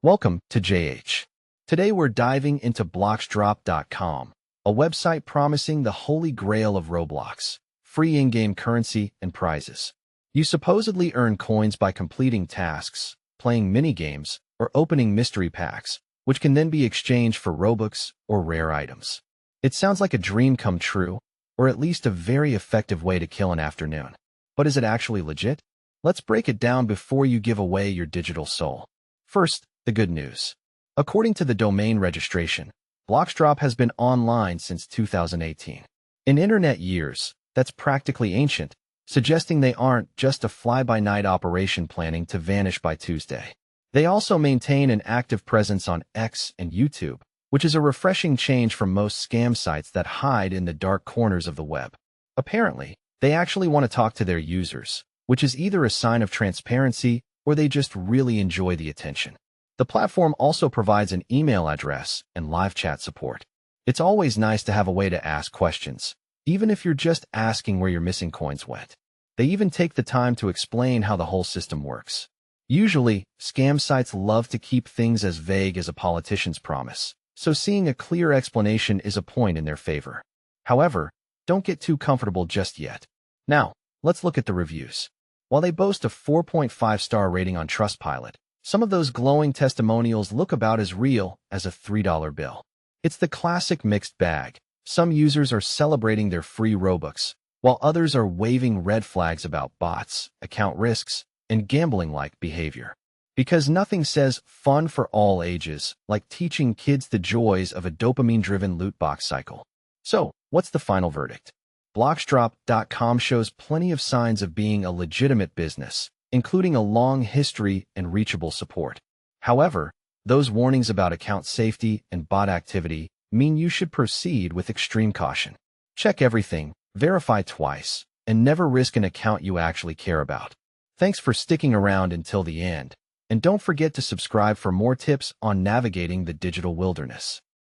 Welcome to JH. Today we're diving into blocksdrop.com, a website promising the holy grail of Roblox, free in-game currency and prizes. You supposedly earn coins by completing tasks, playing mini-games, or opening mystery packs, which can then be exchanged for Robux or rare items. It sounds like a dream come true, or at least a very effective way to kill an afternoon. But is it actually legit? Let's break it down before you give away your digital soul. First, the good news. According to the domain registration, Blocksdrop has been online since 2018. In internet years, that's practically ancient, suggesting they aren't just a fly-by-night operation planning to vanish by Tuesday. They also maintain an active presence on X and YouTube, which is a refreshing change from most scam sites that hide in the dark corners of the web. Apparently, they actually want to talk to their users, which is either a sign of transparency or they just really enjoy the attention. The platform also provides an email address and live chat support. It's always nice to have a way to ask questions, even if you're just asking where your missing coins went. They even take the time to explain how the whole system works. Usually, scam sites love to keep things as vague as a politician's promise, so seeing a clear explanation is a point in their favor. However, don't get too comfortable just yet. Now, let's look at the reviews. While they boast a 4.5-star rating on Trustpilot, some of those glowing testimonials look about as real as a $3 bill. It's the classic mixed bag. Some users are celebrating their free Robux, while others are waving red flags about bots, account risks, and gambling-like behavior. Because nothing says fun for all ages like teaching kids the joys of a dopamine-driven loot box cycle. So, what's the final verdict? Blocksdrop.com shows plenty of signs of being a legitimate business, including a long history and reachable support. However, those warnings about account safety and bot activity mean you should proceed with extreme caution. Check everything, verify twice, and never risk an account you actually care about. Thanks for sticking around until the end, and don't forget to subscribe for more tips on navigating the digital wilderness.